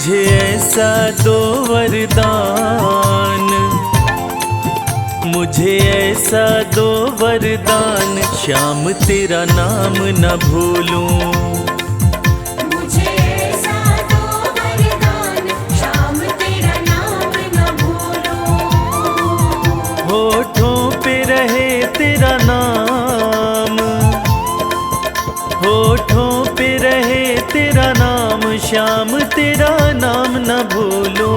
मुझे ऐसा दो वरदान, मुझे ऐसा दो वरदान, श्याम तेरा नाम न भूलूं। मुझे ऐसा दो वरदान, श्याम तेरा नाम न भूलूं। होठों पे रहे तेरा नाम, होठों पे रहे तेरा नाम, श्याम तेरा नाम न भूलूं।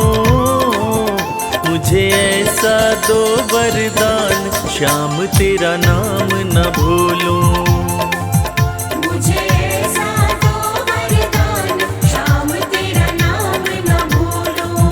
मुझे ऐसा दो वरदान, श्याम तेरा नाम न भूलूं। मुझे ऐसा दो वरदान, श्याम तेरा नाम न भूलूं।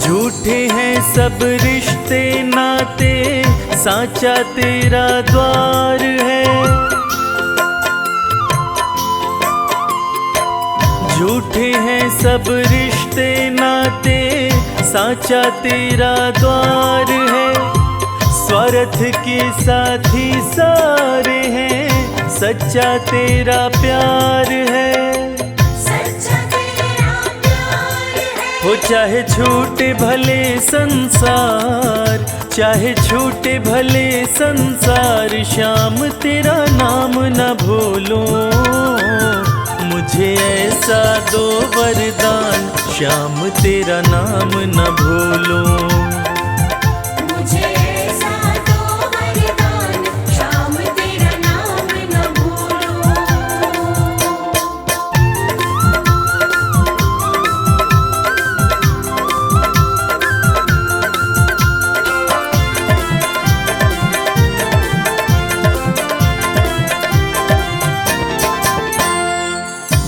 झूठे हैं सब रिश्ते नाते, साचा तेरा द्वार है। झूठे हैं सब रिश्ते नाते, साचा तेरा द्वार है। स्वार्थ के साथी सारे हैं, सच्चा तेरा प्यार है। हो चाहे छूटे भले संसार, चाहे छूटे भले संसार, श्याम तेरा नाम न भूलूं। मुझे ऐसा दो वरदान, श्याम तेरा नाम न भूलूं। मुझे ऐसा दो वरदान, श्याम तेरा नाम न भूलूं।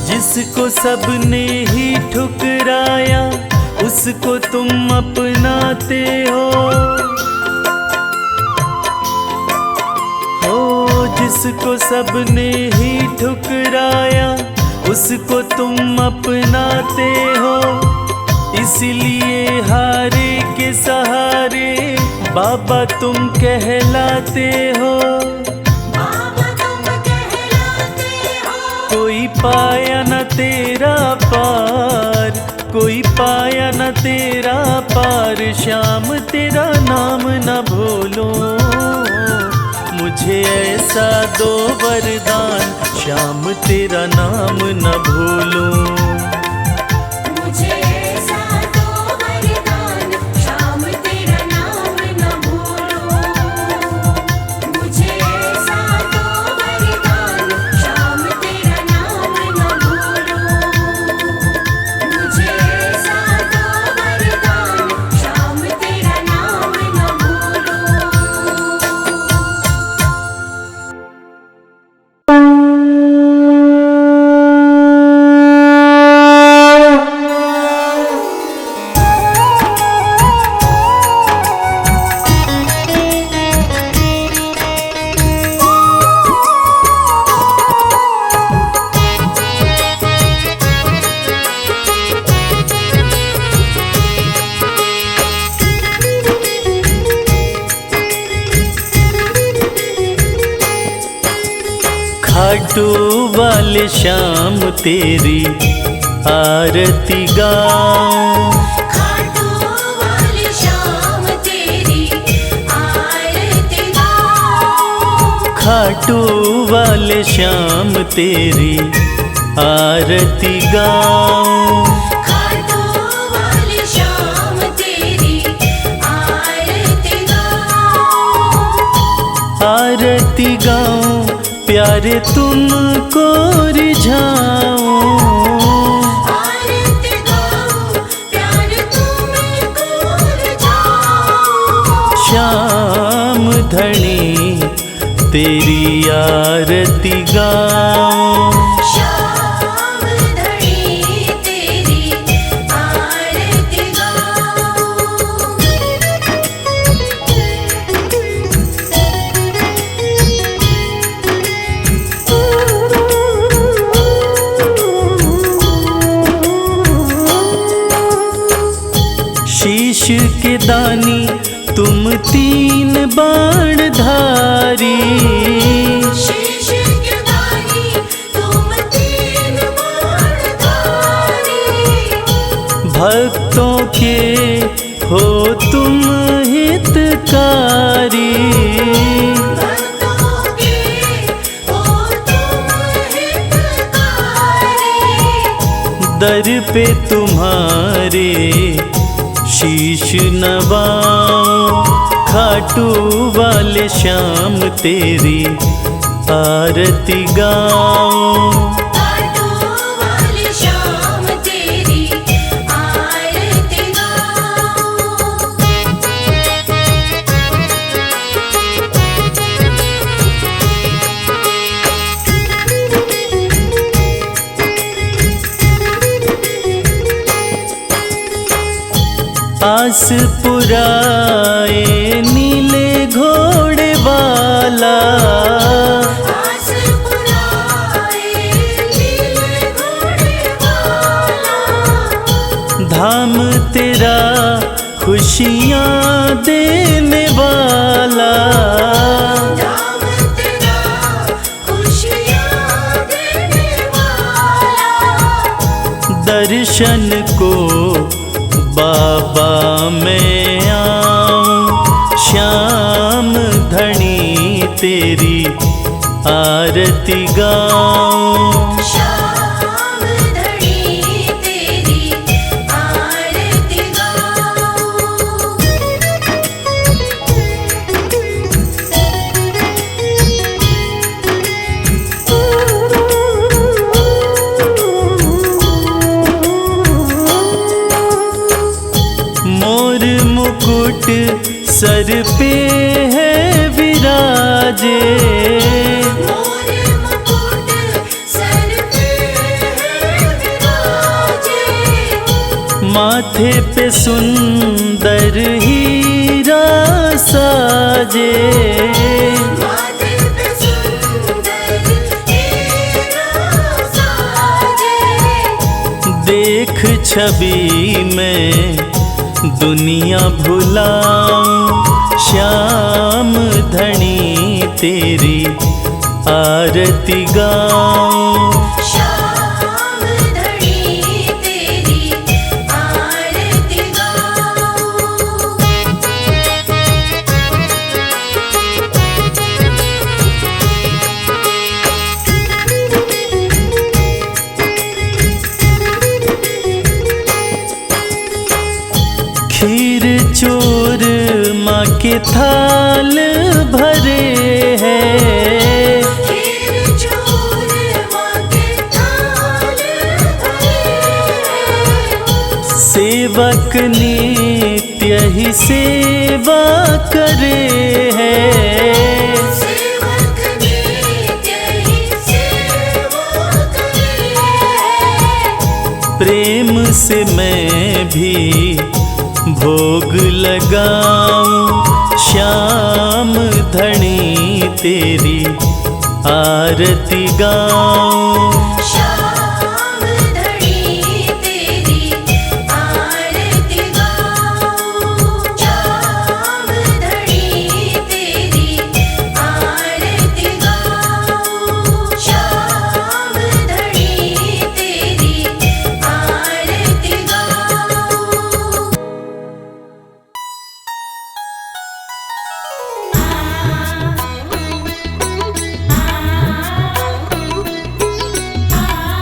जिसको सबने ही ठुकराया, उसको तुम अपनाते हो। जिसको सबने ही ठुकराया, उसको तुम अपनाते हो। इसलिए हारे के सहारे बाबा तुम कहलाते हो। कोई पाया न तेरा पार, कोई पाया न तेरा पार, श्याम तेरा नाम न भूलूं। मुझे ऐसा दो वरदान, श्याम तेरा नाम न भूलूं। मुझे ऐसा दो वरदान, श्याम तेरा नाम न भूलूं। मुझे ऐसा दो वरदान, श्याम तेरा नाम न भूलूं। मुझे ऐसा दो वरदान, श्याम तेरा नाम न भूलूं। खाटू वाले श्याम तेरी आरती गाऊं। खाटू वाले श्याम तेरी आरती गाऊं। खाटू वाले श्याम तेरी आरती गाऊं। खाटू वाले श्याम तेरी आरती गाऊं। आरती गाऊं, प्यारे तुमको रिझाऊं। आरती गाऊं, प्यारे तुमको रिझाऊं। श्याम धनी तेरी आरती गाऊं। श्याम धनी तेरी आरती गाऊं। के दानी तुम तीन बाण धारी, शीश के दानी तुम तीन बाणधारी। भक्तों के हो तुम हितकारी, भक्तों के हो तुम हितकारी। दर पे तुम्हारे शीश नवाऊं, खाटू वाले श्याम तेरी आरती गाऊं। खाटू वाले श्याम तेरी आरती गाऊं। आस पुराए नीले घोड़े वाला, आस पुराए नीले घोड़े वाला। धाम तेरा खुशियाँ देने वाला, धाम तेरा खुशियाँ देने वाला। दर्शन को बाबा मैं आऊं, श्याम धनी तेरी आरती गाऊं। श्याम धनी तेरी आरती गाऊं। मोर मुकुट सर पे है विराजे, मोर मुकुट सर पे है विराजे। माथे पे सुंदर हीरा साजे, माथे पे सुंदर हीरा साजे। देख छवि में दुनिया भुलाऊं, श्याम धनी तेरी आरती गाऊं। श्याम धनी तेरी आरती गाऊं। खीर चोर माँ के थाल भरे हैं, खीर चोर माँ के थाल भरे। सेवक नित्य ही सेवा करे हैं। सेवक नित्य ही सेवा करे। प्रेम से मैं भी भोग लगाऊं, श्याम धनी तेरी आरती गाऊं। श्याम धनी तेरी आरती गाऊं। श्याम धनी तेरी आरती गाऊं। श्याम धनी तेरी आरती गाऊं। आ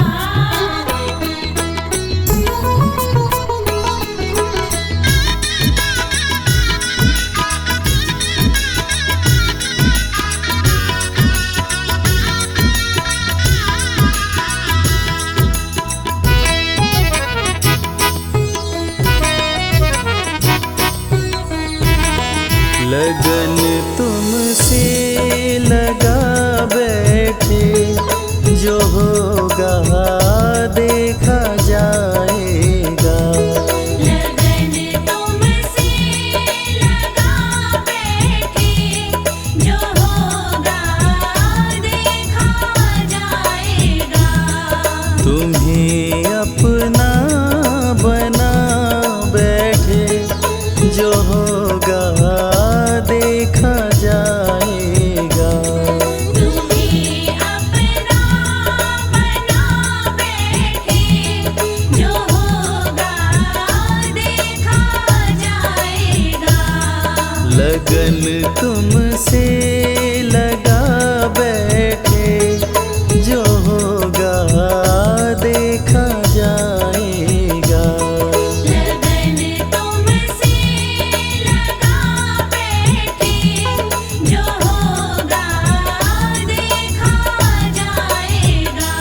लगन तुमसे लगा बैठे, जो होगा देखा जाएगा। लगन तुमसे लगा बैठे, जो होगा देखा जाएगा।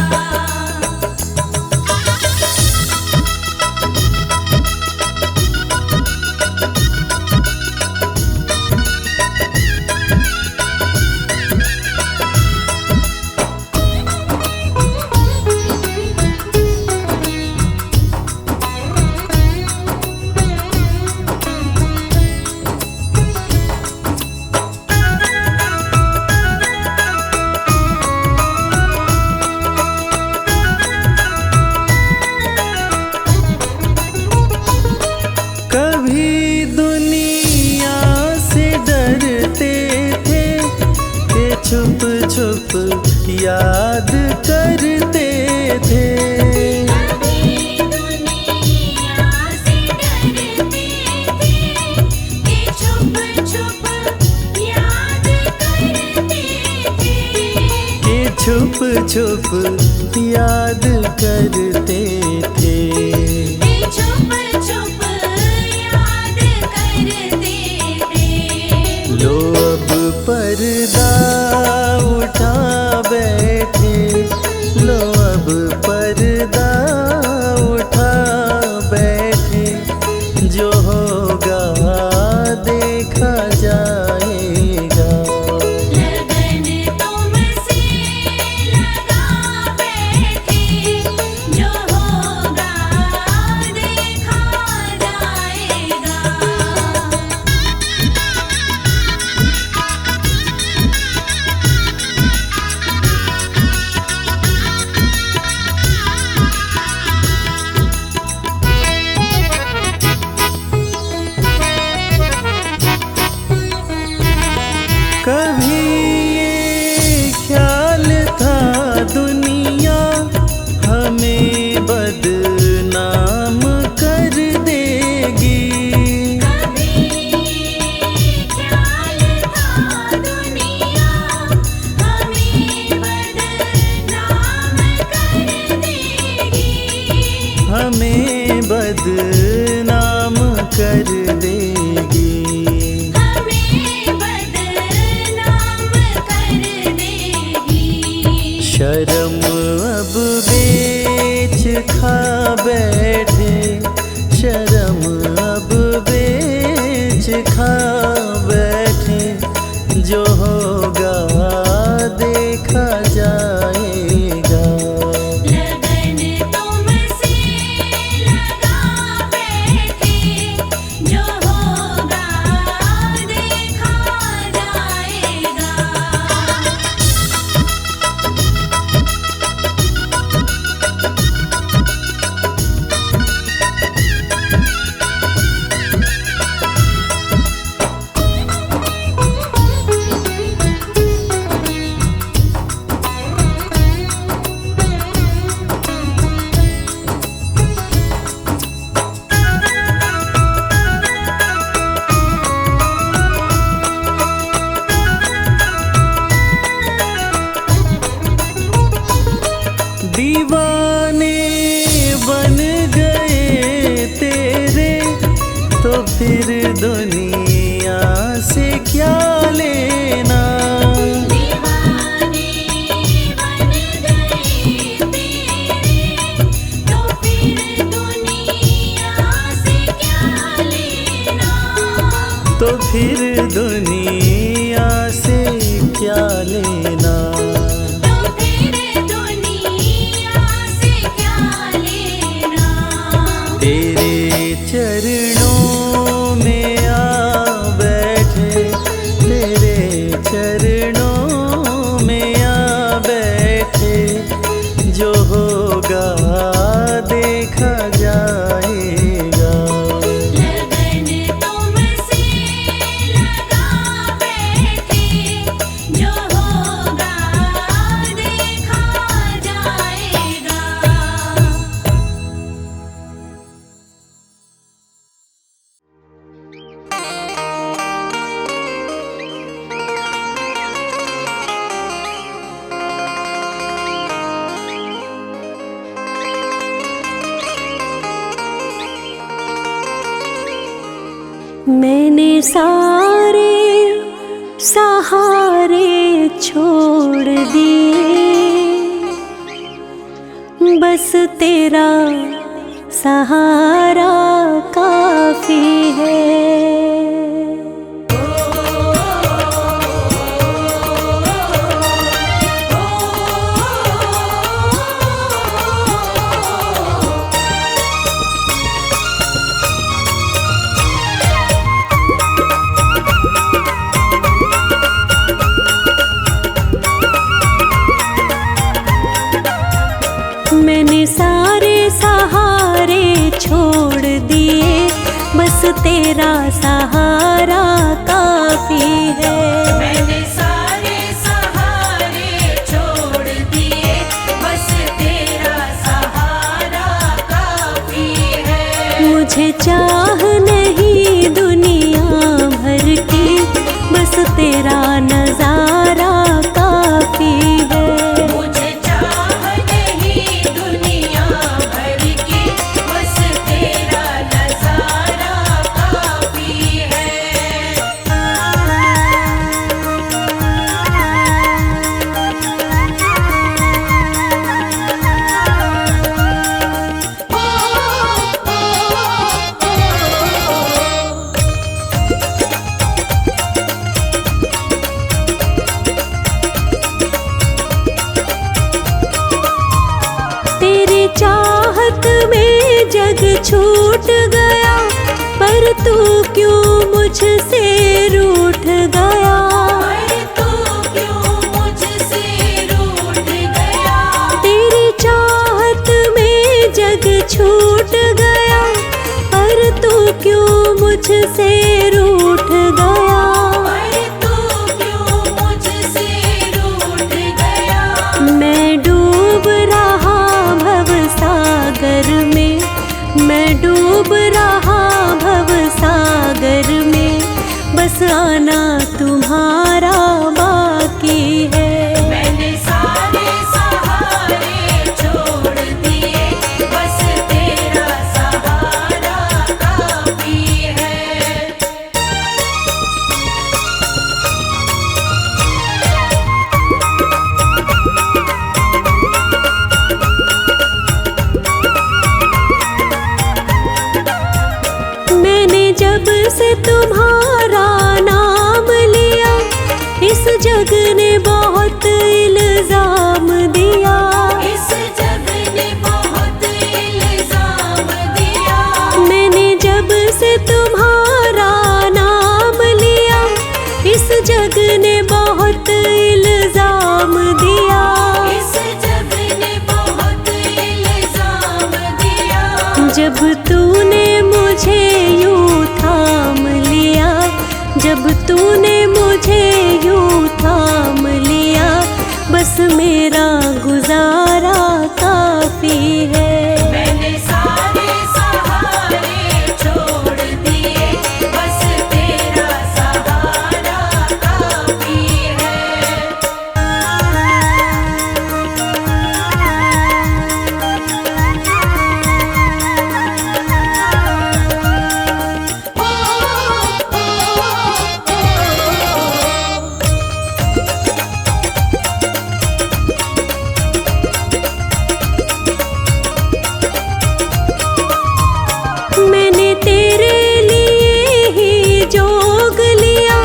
कभी दुनिया से डरते थे कि छुप छुप याद करते थे। कभी दुनिया से डरते थे कि छुप छुप याद करते थे। कि छुप छुप याद करते थे। कि छुप छुप याद करते थे। लो अब पर्दा उठा बैठे, लो अब पर्दा उठा बैठे, जो होगा देखा जाएगा। लगन तुमसे लगा बैठे, जो होगा देखा जाएगा। कभी ये ख्याल था दुनिया हमें बदनाम कर देगी। कभी ख्याल था दुनिया हमें बदनाम कर देगी। हमें बदनाम कर देगी। हमें बदनाम कर देगी। शर्म अब बेच खा बैठे, शर्म अब बेच खा बैठे, जो होगा देखा जाएगा। लगन तुमसे लगा बैठे, जो होगा देखा जाएगा। दीवाने बन गए तेरे, तो फिर दुनिया से क्या लेना। दीवाने बन गए तेरे, तो फिर दुनिया से क्या लेना। तो फिर दुनिया से क्या लेना। तो फिर दुनिया से क्या लेना। तेरे चरणों में आ बैठे, तेरे चरणों में आ बैठे, जो होगा देखा जाएगा। लगन तुमसे लगा मैंने सारे सहारे छोड़ दिए, बस तेरा सहारा काफी है। मैंने सारे सहारे छोड़ दिए, बस तेरा सहारा काफी है। मैंने सारे सहारे छोड़ दिए, बस तेरा सहारा काफी है। मुझे चाह नहीं दुनिया भर की, बस तेरा नजारा काफी है। मुझे चाह नहीं दुनिया भर की, बस तेरा नजारा काफी है। तेरी चाहत में जग छूट गया, पर तू क्यों मुझसे रूठ गया। पर तू क्यों मुझसे रूठ गया। तेरी चाहत में जग छूट गया, पर तू क्यों मुझसे रूठ गया। पर तू क्यों मुझसे रूठ गया। मैं डूब रहा भव सागर में, मैं डूब रहा भव सागर में, बस आना तुम्हारा बाकी है। मैंने सारे सहारे छोड़ दिए, बस तेरा सहारा काफी है। मैंने जब से तुम्हारा नाम लिया, इस जग ने बहुत इल्जाम दिया। इस जग ने बहुत इल्जाम दिया। मैंने जब से तुम्हारा नाम लिया, इस जग ने बहुत इल्जाम दिया। इस जग ने बहुत इल्जाम दिया। जब तूने मुझे यूं थाम लिया, जब तूने मुझे यूं थाम लिया, बस मेरा गुजारा काफी है। मैंने सारे सहारे छोड़ दिए, बस तेरा सहारा काफी है। मैंने तेरे लिए ही जोग लिया,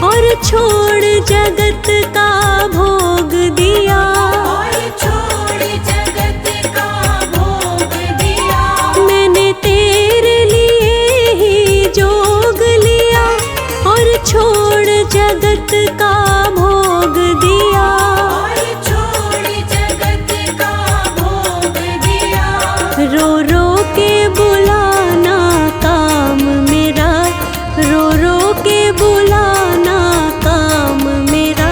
और छोड़ जगत का भोग दिया। और छोड़ जगत का भोग दिया। मैंने तेरे लिए ही जोग लिया, और छोड़ जगत का भोग दिया। और छोड़ जगत का भोग दिया। रो रो के बुलाना काम मेरा, रो रो के बुलाना काम मेरा,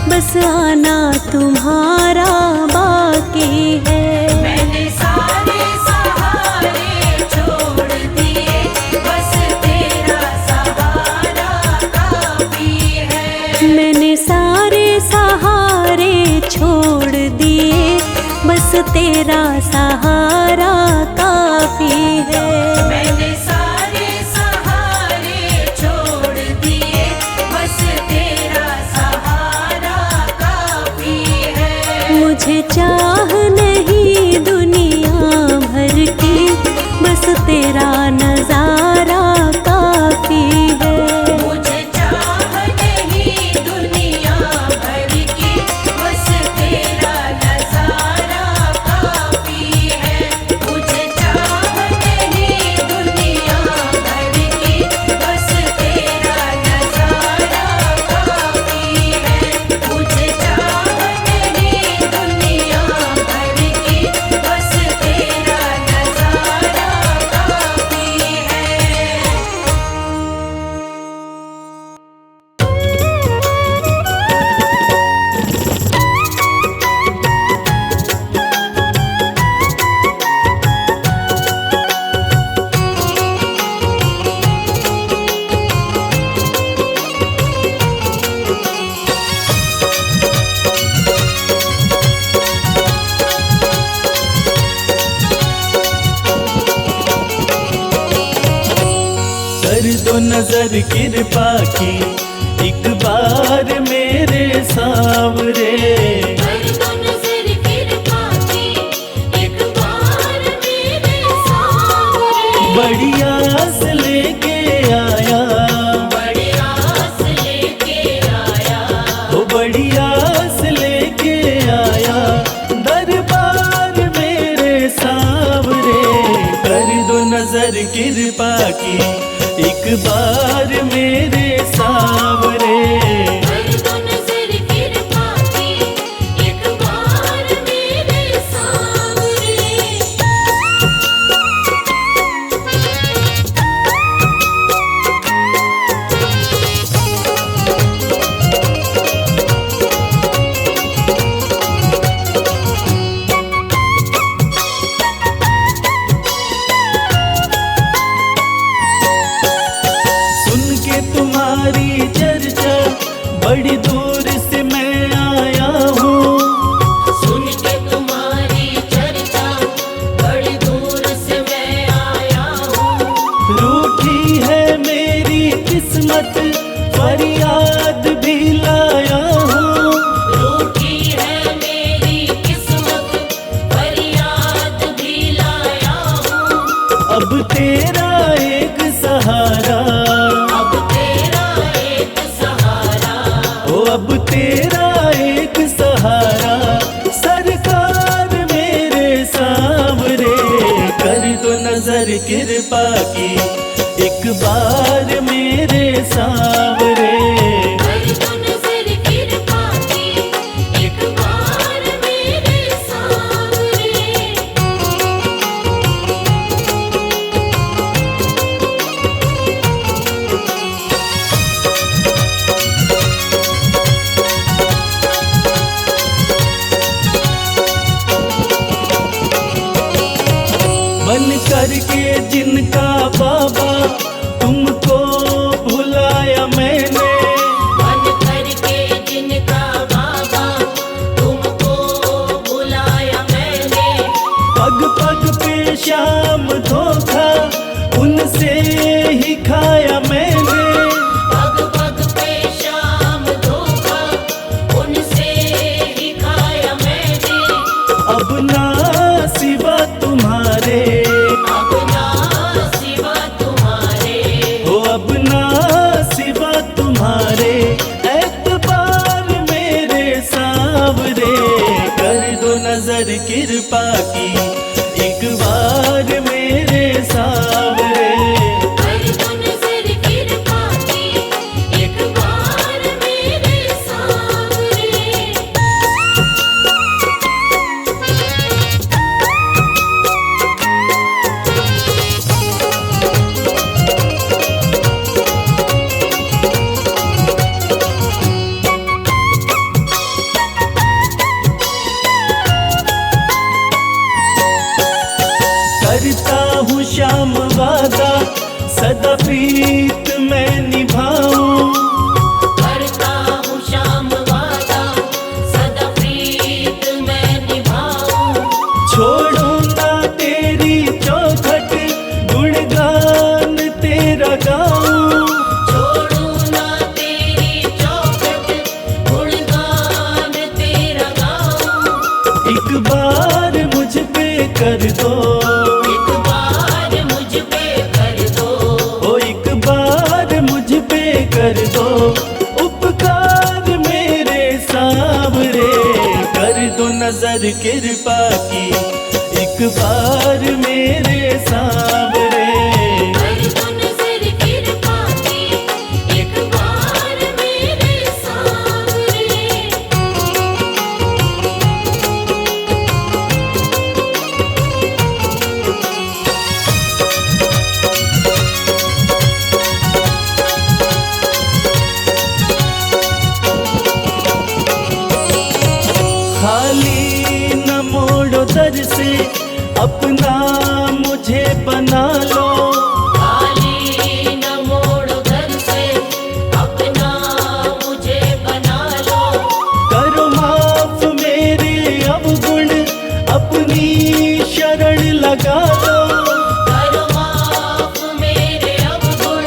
बस आना तुम्हारा बाकी है। मैंने सारे सहारे छोड़ दिए, बस तेरा सहारा काफी है। मैंने सारे सहारे छोड़ दिए, बस तेरा सहारा काफी है। मैंने सारे सहारे दो नजर कृपा की एक बार मेरे सांवरे। कर दो नजर कृपा की एक बार मेरे सांवरे। बड़ी आस लेके आया, बड़ी आस लेके आया, ओ बड़ी आस लेके आया दरबार मेरे सांवरे। कर दो नजर कृपा की एक बार मेरे सांवरे। कर दो नजर कृपा की एक बार मेरे सांवरे। सुन के तुम्हारी चर्चा बड़ी दूर से मैं आया हूँ। सुन के तुम्हारी चर्चा बड़ी दूर से मैं आया हूँ। रूठी है मेरी किस्मत फरियाद भी लाया हूँ। रूठी है मेरी किस्मत फरियाद भी लाया हूँ। अब तेरा एक सहारा, अब तेरा एक सहारा, ओ अब तेरा एक सहारा सरकार मेरे सांवरे। कर दो नजर कृपा की एक बार मेरे सांवरे। कर दो नजर कृपा की एक बार मेरे सांवरे। बन करके जिनका बाबा तुमको भुलाया मैंने। बन करके जिनका बाबा तुमको बुलाया मैंने। पग पग पे शाम धोखा उनसे ही खाया मैंने। पग पग पे शाम धोखा उनसे ही खाया मैंने। अब ना सिवा तुम्हारे, अब ना सिवा तुम्हारे, हो अब ना सिवा तुम्हारे एतबार मेरे सांवरे। कर दो नजर कृपा की एक बार मेरे सांवरे। कर दो नजर कृपा की एक बार मेरे सांवरे। करता हूँ श्याम वादा सदा प्रीत मैं निभाऊं। करता हूँ श्याम वादा सदा प्रीत मैं निभाऊं। छोड़ो ना तेरी चौखट गुणगान तेरा गाऊं। छोड़ू ना तेरी चौखट गुणगान तेरा गाऊं। एक बार मुझ पे कर दो, एक बार मुझ पे कर दो। ओ एक बार मुझ पे कर दो उपकार मेरे सांवरे। कर दो नजर कृपा की एक बार मेरे सांवरे। कर दो नजर कृपा की एक बार मेरे सांवरे। खाली न मोड़ो दर से अपना मुझे बना लो। खाली न मोड़ो दर से अपना मुझे बना लो। करो माफ मेरे अवगुण अपनी शरण लगा लो। करो माफ मेरे अवगुण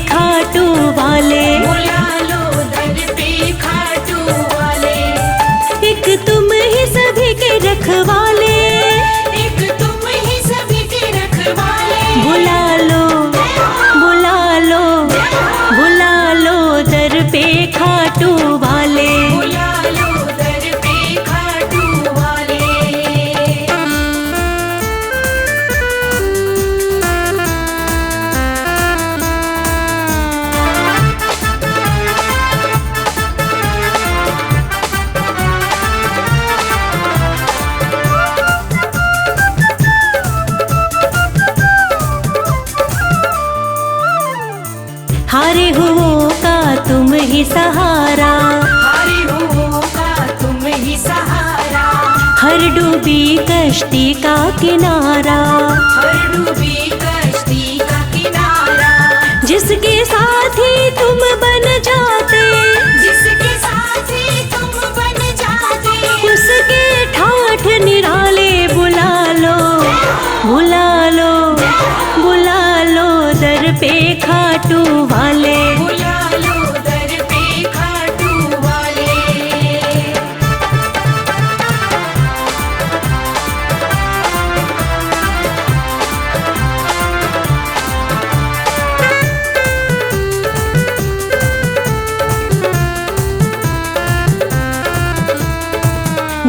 खाटू वाले, बुला लो दर पे खाटू वाले। एक तुम ही सभी के रखवाले, एक तुम ही सभी के रखवाले। बुला लो बुला लो बुला लो दर पे खाटू वाले। बुला लो दर पे खाटू वाले। हारे हुओं का तुम ही सहारा, हारे हुओं का तुम ही सहारा। हर डूबी कश्ती का किनारा, हर डूबी कश्ती का किनारा। जिसके साथी तुम बन जाते, जिसके साथी तुम बन जाते। उसके ठाठ निराले। बुला लो बुला लो बुला लो दर पे खाटू वाले। बुला लो दर पे खाटू वाले।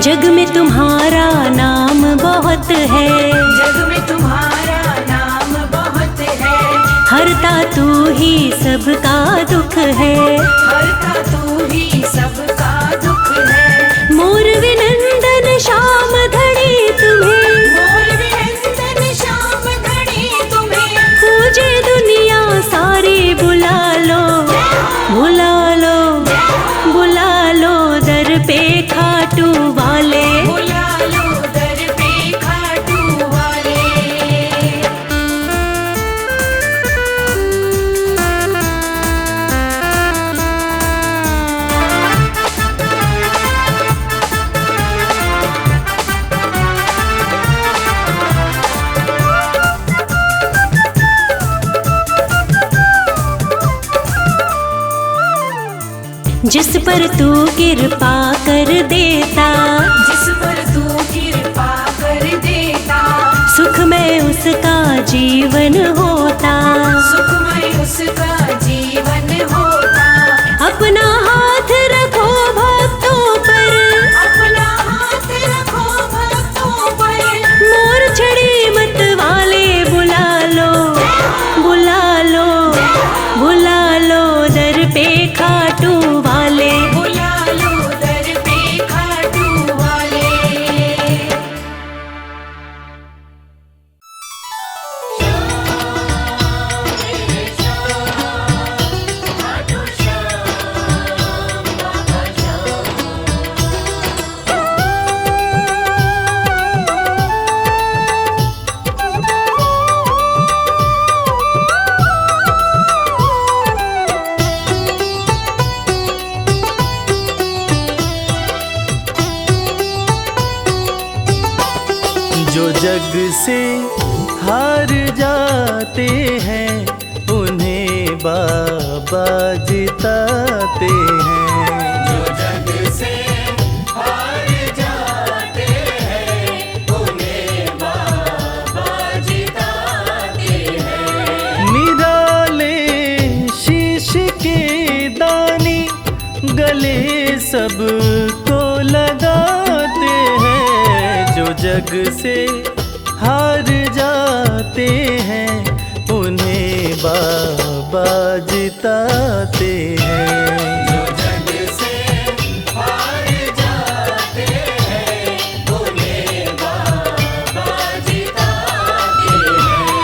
जग में तुम्हारा नाम बहुत है, जग में तुम्हारा नाम बहुत है। हरता तू ही सबका दुख है। हरता तू ही सबका दुख है। मोर विनंदन श्याम धड़ी तुम्हें, मोर विनंदन श्याम धड़ी तुम्हें। पूजे दुनिया सारी। बुला लो बुला लो बुला लो दर पे खाटू वाले। बुला लो दर पे खाटू वाले। जिस पर तू कृपा कर देता, जिस पर तू कृपा कर देता। सुख में उसका जीवन होता। सुखमय उसका जीवन होता। अपना हाथ रखो भक्तों पर, अपना हाथ रखो भक्तों पर। मोर छड़ी मत वाले। बुला लो बुला लो बुला लो दर पे खाटू वाले। बुला लो दर पे खाटू वाले। जो जग से हार जाते हैं उन्हें बाबा जिताते हैं। जो जग से हार जाते हैं उन्हें बाबा जिताते हैं। निराले शीश के दानी गले सबको लगाते हैं। जो जग से हार जाते हैं उन्हें बाबा जिताते हैं। जो जग से हार जाते हैं उन्हें बाबा जिताते हैं।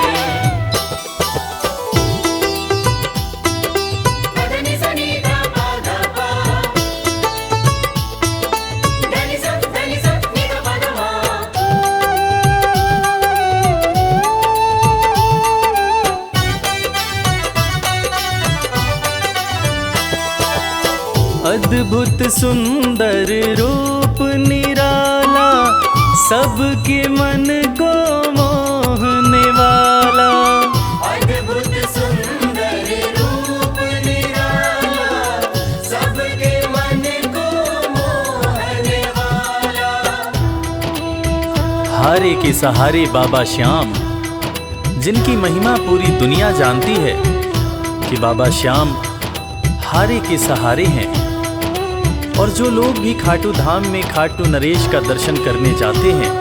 धनि सनि धा पा धा पा। धनि सा नि धा पा धा मा। अद्भुत सुंदर रूप निराला सबके मन को मोहने वाला। अद्भुत सुंदर रूप हारे के सहारे बाबा श्याम, जिनकी महिमा पूरी दुनिया जानती है कि बाबा श्याम हारे के सहारे हैं। और जो लोग भी खाटू धाम में खाटू नरेश का दर्शन करने जाते हैं,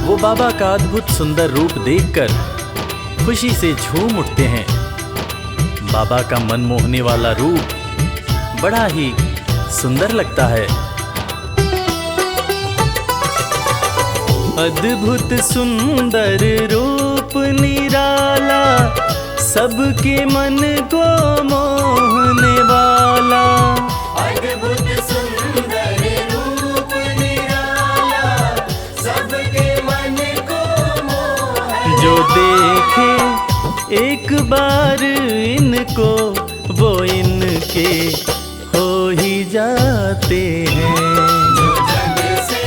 वो बाबा का अद्भुत सुंदर रूप देखकर खुशी से झूम उठते हैं। बाबा का मन मोहने वाला रूप बड़ा ही सुंदर लगता है। अद्भुत सुंदर रूप निराला, सबके मन को मोहने वाला। अद्भुत सुंदर रूप निराला, सबके मन को मोहने जो देखे एक बार इनको, वो इनके हो ही जाते हैं। जो जग से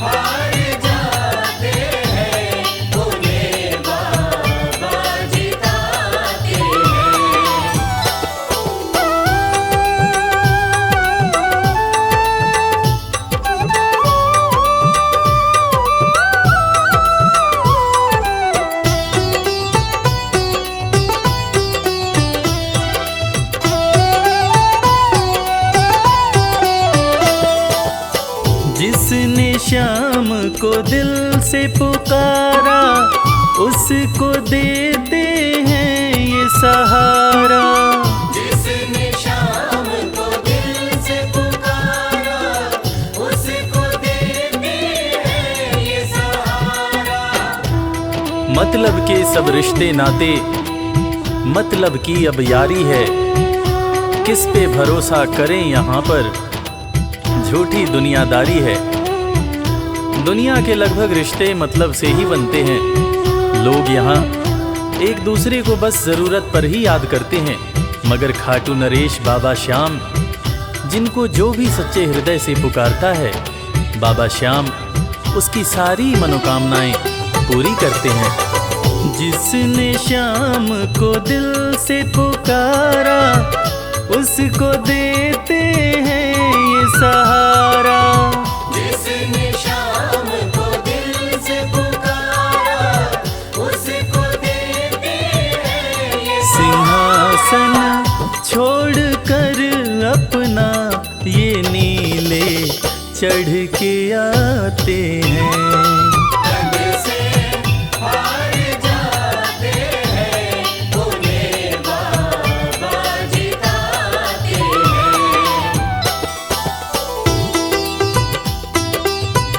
हार जाते हैं, उन्हें बाबा जिताते हैं। जिसने श्याम को दिल से पुकारा, उसको देते हैं ये सहारा। जिसने शाम को दिल से पुकारा, उसको देते हैं ये सहारा। मतलब के सब रिश्ते नाते, मतलब की अब यारी है। किस पे भरोसा करें यहाँ पर, झूठी दुनियादारी है। दुनिया के लगभग रिश्ते मतलब से ही बनते हैं। लोग यहाँ एक दूसरे को बस जरूरत पर ही याद करते हैं, मगर खाटू नरेश बाबा श्याम, जिनको जो भी सच्चे हृदय से पुकारता है, बाबा श्याम उसकी सारी मनोकामनाएं पूरी करते हैं। जिसने श्याम को दिल से पुकारा, उसको देते हैं ये सहारा। जिसने शाम को दिल से पुकारा, उसको देते हैं ये सिंहासन छोड़कर अपना ये नीले चढ़ के आते हैं। जग से हार जाते हैं, उन्हें बाबा जिताते हैं।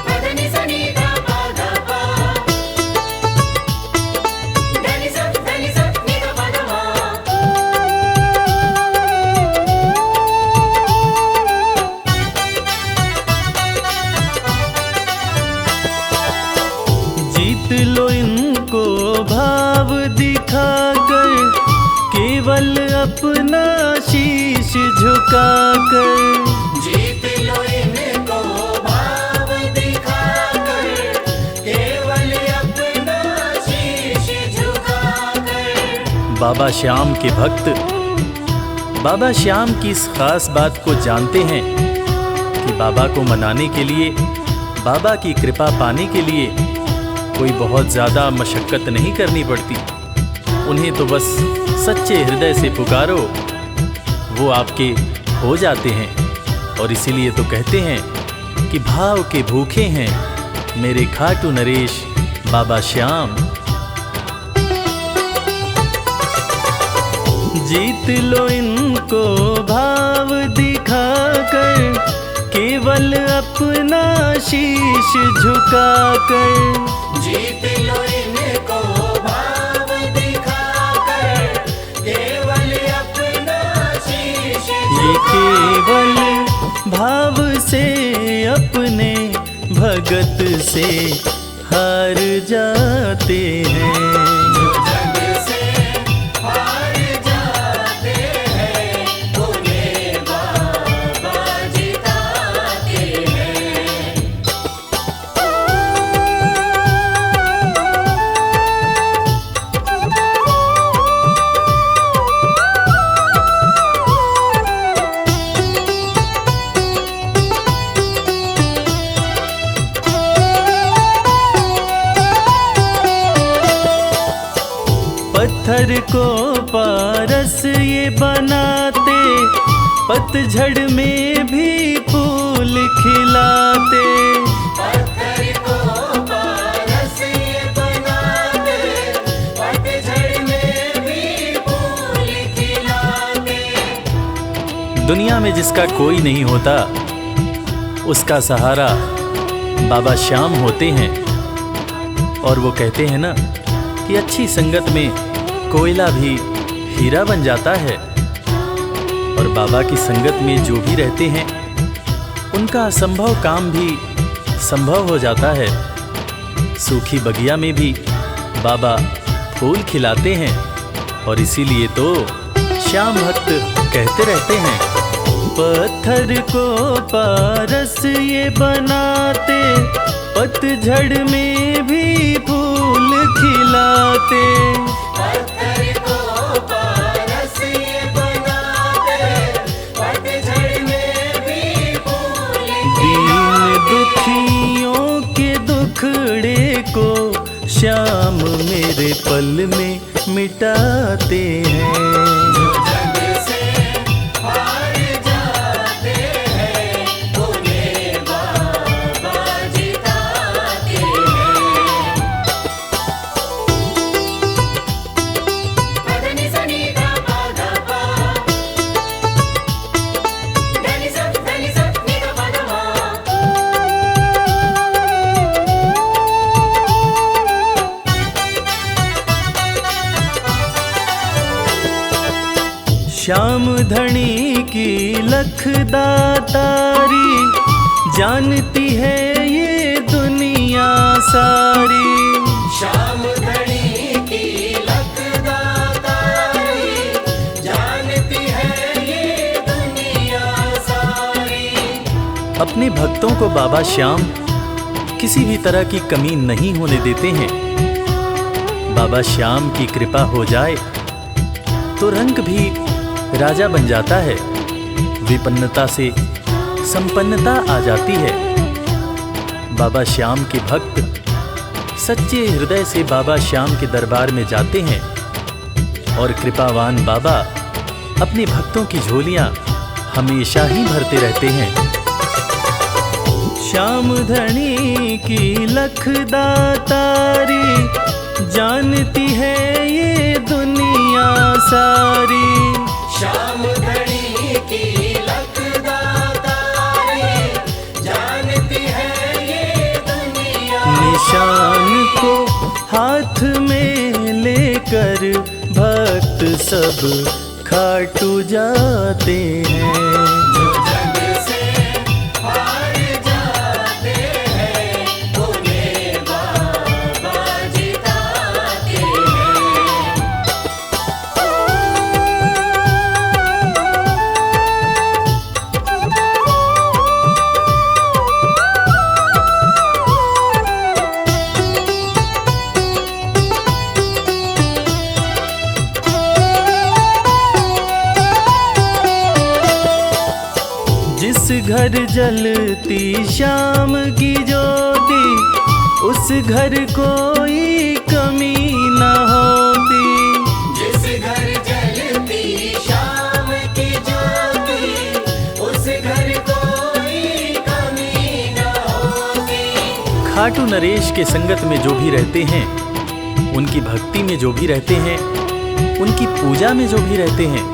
पदनि सनि धा पा धा पा, धनि सा नि धा पा धा मा। जीत लो इनको भाव दिखाकर, केवल अपना शीश झुकाकर। जीत लो इनको भाव दिखाकर, केवल अपना शीश झुकाकर। बाबा श्याम के भक्त बाबा श्याम की इस खास बात को जानते हैं कि बाबा को मनाने के लिए, बाबा की कृपा पाने के लिए कोई बहुत ज़्यादा मशक्क़त नहीं करनी पड़ती। उन्हें तो बस सच्चे हृदय से पुकारो, वो आपके हो जाते हैं। और इसीलिए तो कहते हैं कि भाव के भूखे हैं मेरे खाटू नरेश बाबा श्याम। जीत लो इनको भाव दिखाकर, केवल अपना शीश झुकाकर। जीत लो इनको भाव दिखाकर, केवल अपना शीश ये केवल भाव से अपने भगत से हार जाते हैं। जो जग से हार जाते हैं, उन्हें बाबा जिताते हैं। पत्थर को पारस ये बनाते, पतझड़ में भी फूल खिलाते। पत्थर को पारस ये बनाते, पतझड़ में भी फूल खिलाते। दुनिया में जिसका कोई नहीं होता, उसका सहारा बाबा श्याम होते हैं। और वो कहते हैं ना कि अच्छी संगत में कोयला भी हीरा बन जाता है। और बाबा की संगत में जो भी रहते हैं, उनका असंभव काम भी संभव हो जाता है। सूखी बगिया में भी बाबा फूल खिलाते हैं। और इसीलिए तो श्याम भक्त कहते रहते हैं, पत्थर को पारस ये बनाते, पतझड़ में भी फूल खिलाते। पत्थर को पारस ये बनाते, पतझड़ में भी फूल दीन दुखियों के दुखड़े को श्याम मेरे पल में मिटाते हैं। श्याम धनी की लख दातारी, जानती है ये दुनिया सारी। श्याम धनी की लख दातारी, जानती है ये दुनिया सारी। अपने भक्तों को बाबा श्याम किसी भी तरह की कमी नहीं होने देते हैं। बाबा श्याम की कृपा हो जाए तो रंग भी राजा बन जाता है। विपन्नता से संपन्नता आ जाती है। बाबा श्याम के भक्त सच्चे हृदय से बाबा श्याम के दरबार में जाते हैं। और कृपावान बाबा अपने भक्तों की झोलियां हमेशा ही भरते रहते हैं। श्याम धनी की लख दातारी, जानती है ये दुनिया सारी। श्याम धनी की लख दातारी, जानती है ये दुनिया। निशान को हाथ में लेकर भक्त सब खाटू जाते हैं। जो जग से हार जाते हैं, उन्हें बाबा जिताते हैं। जिस घर जलती श्याम की ज्योति, उस घर कोई कमी न होती। जिस घर जलती श्याम की ज्योति, उस घर कोई कमी न होती। खाटू नरेश के संगत में जो भी रहते हैं, उनकी भक्ति में जो भी रहते हैं, उनकी पूजा में जो भी रहते हैं,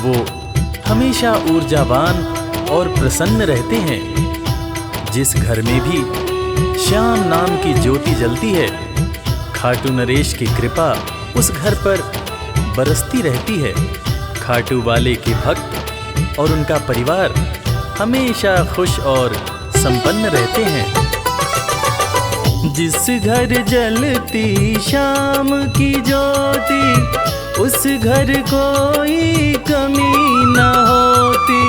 वो हमेशा ऊर्जावान और प्रसन्न रहते हैं। जिस घर में भी श्याम नाम की ज्योति जलती है, खाटू नरेश की कृपा उस घर पर बरसती रहती है। खाटू वाले के भक्त और उनका परिवार हमेशा खुश और संपन्न रहते हैं। जिस घर जलती श्याम की ज्योति, उस घर कोई कमी न होती।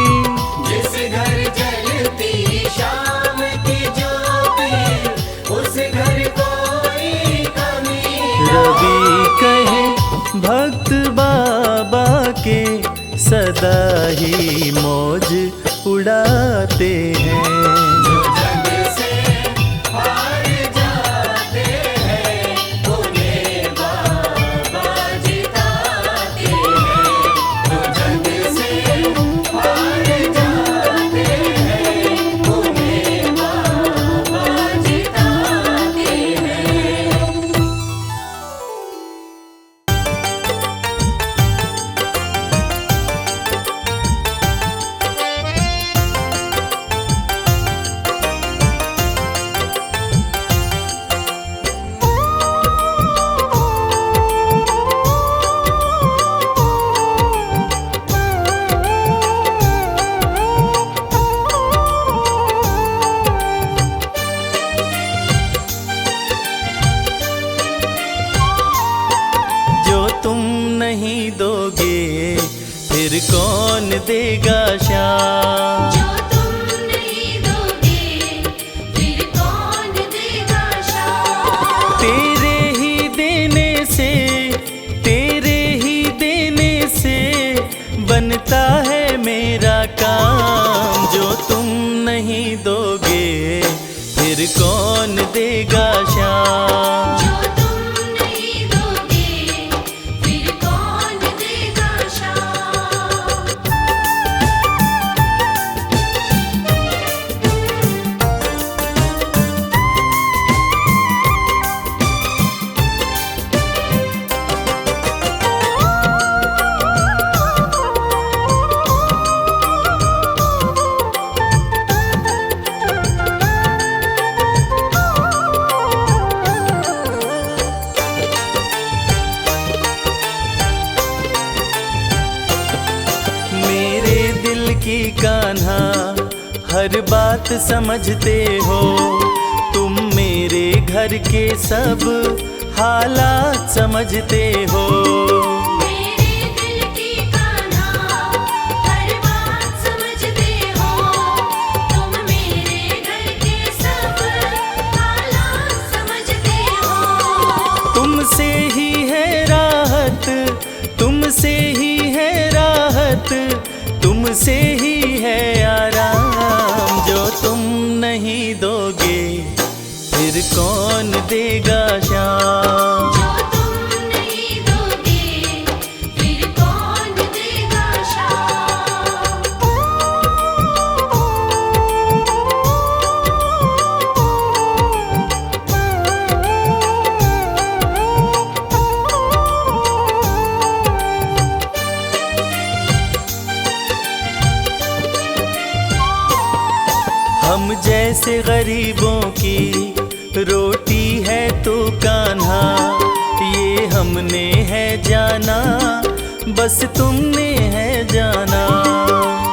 जिस घर जलती श्याम की ज्योति, उस घर कोई कमी न रवि कहे भक्त बाबा के, सदा ही मौज उड़ाते हैं। जो जग से हार जाते हैं, उन्हें बाबा फिर कौन देगा श्याम। जो तुम नहीं दोगे फिर कौन देगा श्याम। मेरे दिल की कान्हा हर बात समझते हो, तुम मेरे घर के सब हालात समझते हो। मेरे दिल की कान्हा हर बात समझते हो, तुम मेरे घर के सब हालात समझते हो। तुमसे ही है राहत, तुमसे ही है राहत, तुमसे ही है आराम। जो तुम नहीं दोगे फिर कौन देगा श्याम। जो तुम नहीं दोगे फिर कौन देगा श्याम। हम जैसे गरीबों की रोटी है तो कान्हा, ये हमने है जाना बस तुमने है जाना।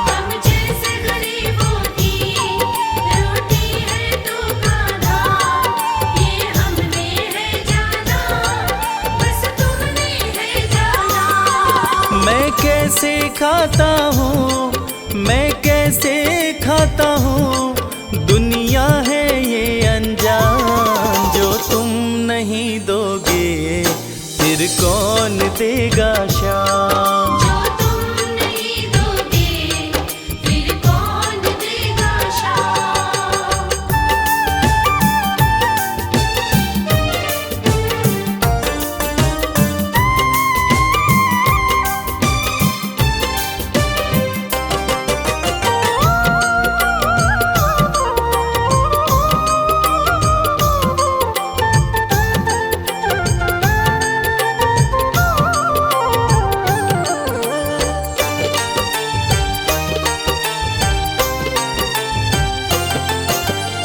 हम जैसे गरीबों की रोटी है तो कान्हा, ये हमने है जाना बस तुमने है जाना। मैं कैसे खाता हूँ, मैं कैसे खाता हूँ, दुनिया है ये अनजान। जो तुम नहीं दोगे फिर कौन देगा श्याम। जो तुम नहीं दोगे फिर कौन देगा श्याम।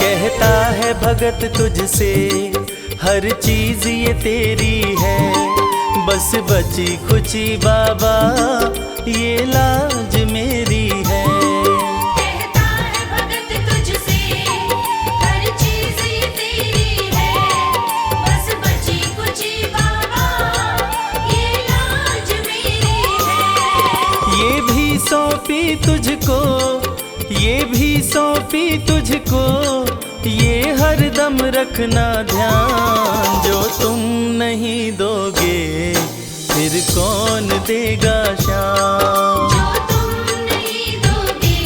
कहता है भगत तुझसे हर चीज ये तेरी है, बस बची खुची बाबा ये लाज मेरी है। कहता है भगत तुझसे हर चीज ये तेरी है, बस बची कुची बाबा ये लाज मेरी है। ये भी सौंपी तुझको, ये भी सौंपी तुझको, ये हर दम रखना ध्यान। जो तुम नहीं दोगे फिर कौन देगा श्याम। जो तुम नहीं दोगे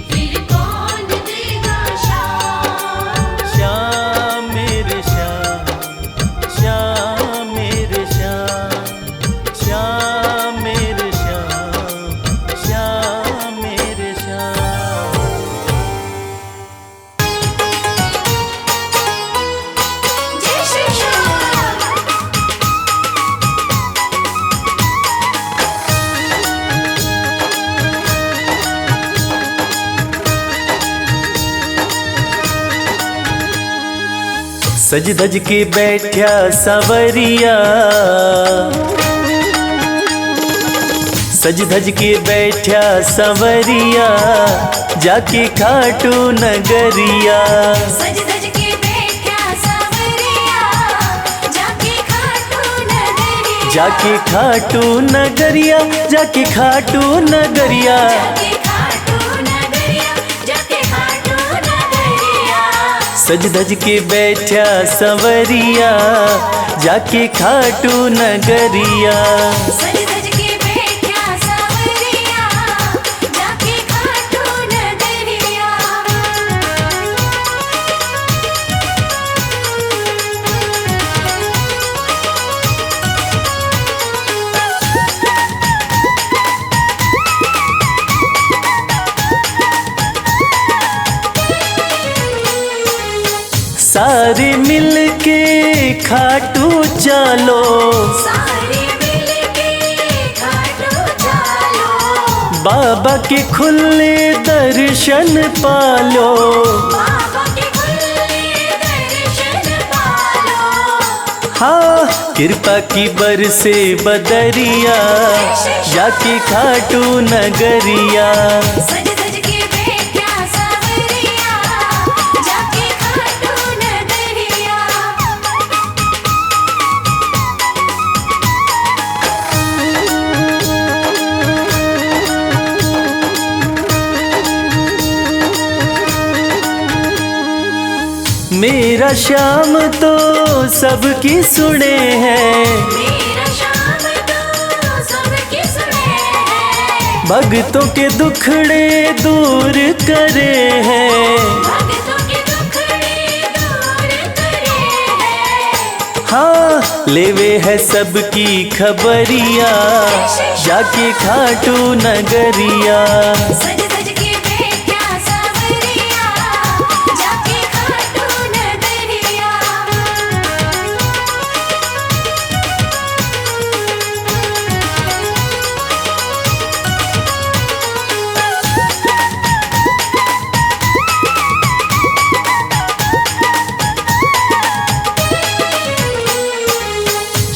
फिर कौन देगा श्याम। श्याम मेरे श्याम, श्याम मेरे श्याम, श्याम मेरे श्याम, श्याम मेरे श्याम। जय श्री श्याम। सज धज के बैठा सवरिया, सज धज के बैठा सवरिया, जाके खाटू नगरिया। सज धज के बैठा सावरिया, जाके खाटू नगरिया। जाके खाटू नगरिया, जाके खाटू नगरिया। जाके खाटू नगरिया, जाके खाटू नगरिया। सज धज के बैठा सवरिया, जाके खाटू नगरिया। सज धज के बैठा सावरिया, जाके खाटू नगरिया। सारे मिलके खाटू चलो, सारे मिलके खाटू चलो, बाबा के खुले दर्शन पालो। बाबा के खुले दर्शन पालो। हाँ कृपा की बरसे बदरिया, जाके खाटू नगरिया। सज सज के बैठा सावरिया, जाके खाटू नगरिया। मेरा श्याम तो सबकी सुने हैं, मेरा श्याम तो सबके सुने हैं, भक्तों के दुखड़े दूर करे हैं। भक्तों के दुखड़े दूर करे हैं। हाँ लेवे है सबकी खबरिया, जाके खाटू नगरिया। सज सज के बैठा सावरिया, जाके खाटू नगरिया।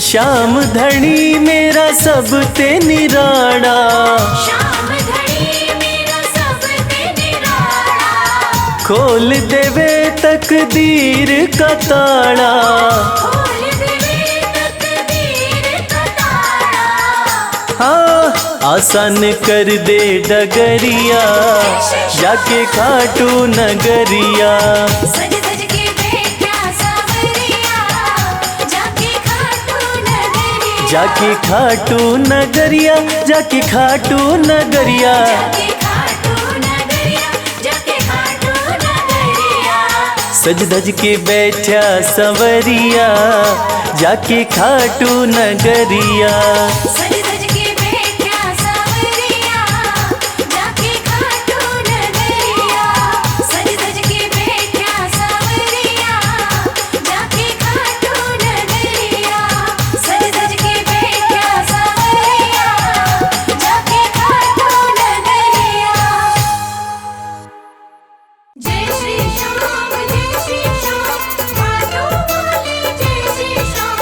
श्याम धनी मेरा सब ते निराड़ा, श्याम धनी मेरा सब ते निराला, खोल देवे तकदीर का ताड़ा। खोल देवे तकदीर का ताला। हाँ आसान कर दे डगरिया, जाके खाटू नगरिया। सज सज के बैठा सावरिया, जाके खाटू नगरिया। जाके खाटू नगरिया, जाके खाटू नगरिया। जाके खाटू नगरिया, जाके खाटू नगरिया। सज धज के बैठा संवरिया, जाके खाटू नगरिया। सज सज के बैठा सावरिया, जाके खाटू नगरिया। सज सज के बैठा सावरिया, जाके खाटू नगरिया। सज सज के बैठा सावरिया, जाके खाटू नगरिया। जय श्री श्याम, जय श्री श्याम, खाटू वाले जय श्री श्याम।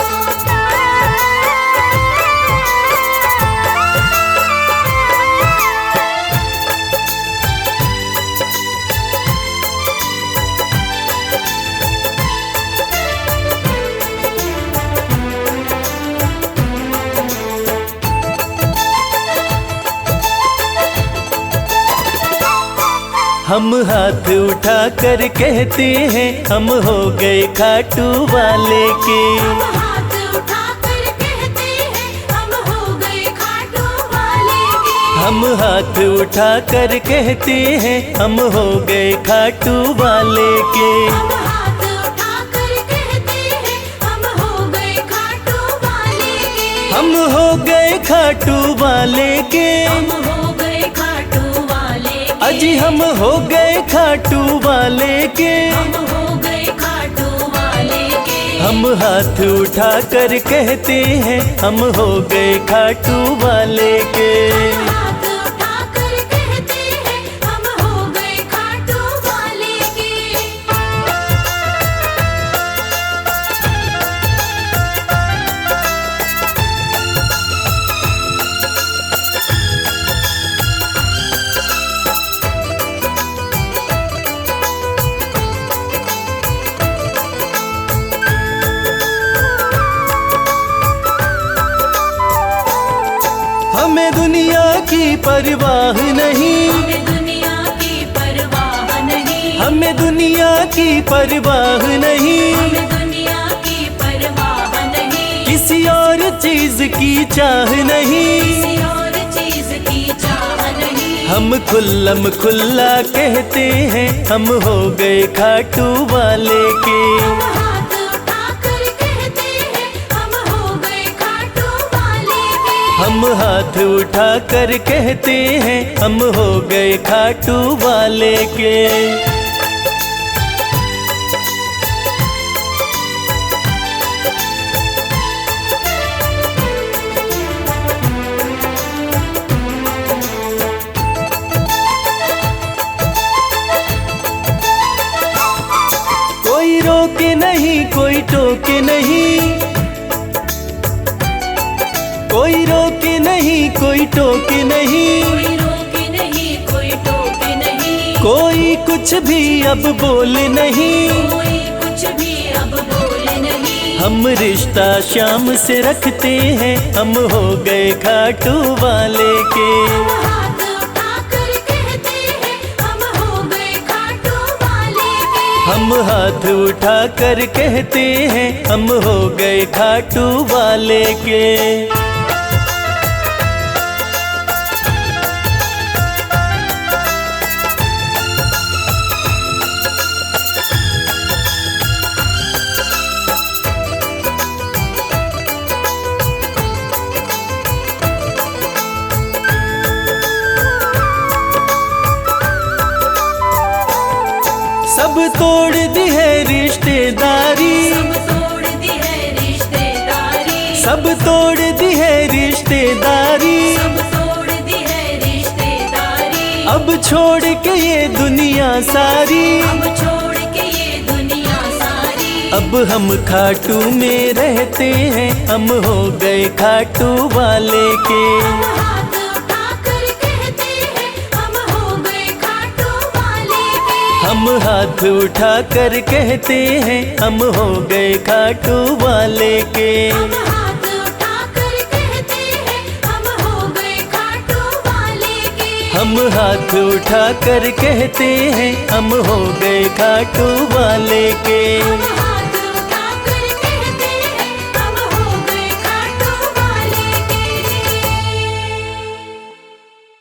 हम हाथ उठा कर कहते हैं, हम हो गए खाटू वाले के। हम हाथ उठाकर कहते हैं, हम हो गए खाटू वाले के। हम हाथ उठा कर कहते हैं, हम हो गए खाटू वाले के। हम हाथ उठाकर कहते हैं, हम हो गए खाटू वाले के। हम हो गए खाटू वाले के। हम हो गए खाटू वाले के। अजी हम हो गए खाटू वाले के। हम हो गए खाटू वाले के। हम हाथ उठा कर कहते हैं, हम हो गए खाटू वाले के। हम हाथ उठाकर कहते हैं, हम हो गए खाटू वाले के। हमें दुनिया की परवाह नहीं, हमें दुनिया की परवाह नहीं। हमें दुनिया की परवाह नहीं। हमें दुनिया की परवाह नहीं। किसी और चीज की चाह नहीं। किसी और चीज की चाह नहीं। हम खुल्लम खुल्ला कहते हैं, हम हो गए खाटू वाले के। हम हाथ उठाकर कहते हैं, हम हो गए खाटू वाले के। हम हाथ उठा कर कहते हैं, हम हो गए खाटू वाले के। रोके नहीं कोई टोके नहीं, कोई रोके नहीं कोई टोके नहीं, कोई रोके नहीं कोई टोके नहीं, कोई कुछ भी अब बोले नहीं, कोई कुछ भी अब बोले नहीं। हम रिश्ता श्याम से रखते हैं, हम हो गए खाटू वाले के। हाथ उठाकर कहते हैं हम हो गए खाटू वाले के। हम हाथ उठा कर कहते हैं, हम हो गए खाटू वाले के। सब तोड़ दी है रिश्तेदारी, सब तोड़ दी है रिश्तेदारी, सब तोड़ दी है रिश्तेदारी, सब तोड़ दी है रिश्तेदारी। अब छोड़ के ये दुनिया सारी, अब छोड़ के ये दुनिया सारी। अब हम खाटू में रहते हैं, हम हो गए खाटू वाले के। हाथ उठाकर कहते हैं हम हो गए खाटू वाले के। हम हाथ उठा कर कहते हैं, हम हो गए खाटू वाले के। हम हाथ उठाकर कहते हैं हम हो गए खाटू वाले के। हम हाथ उठा कर कहते हैं, हम हो गए खाटू वाले के। हम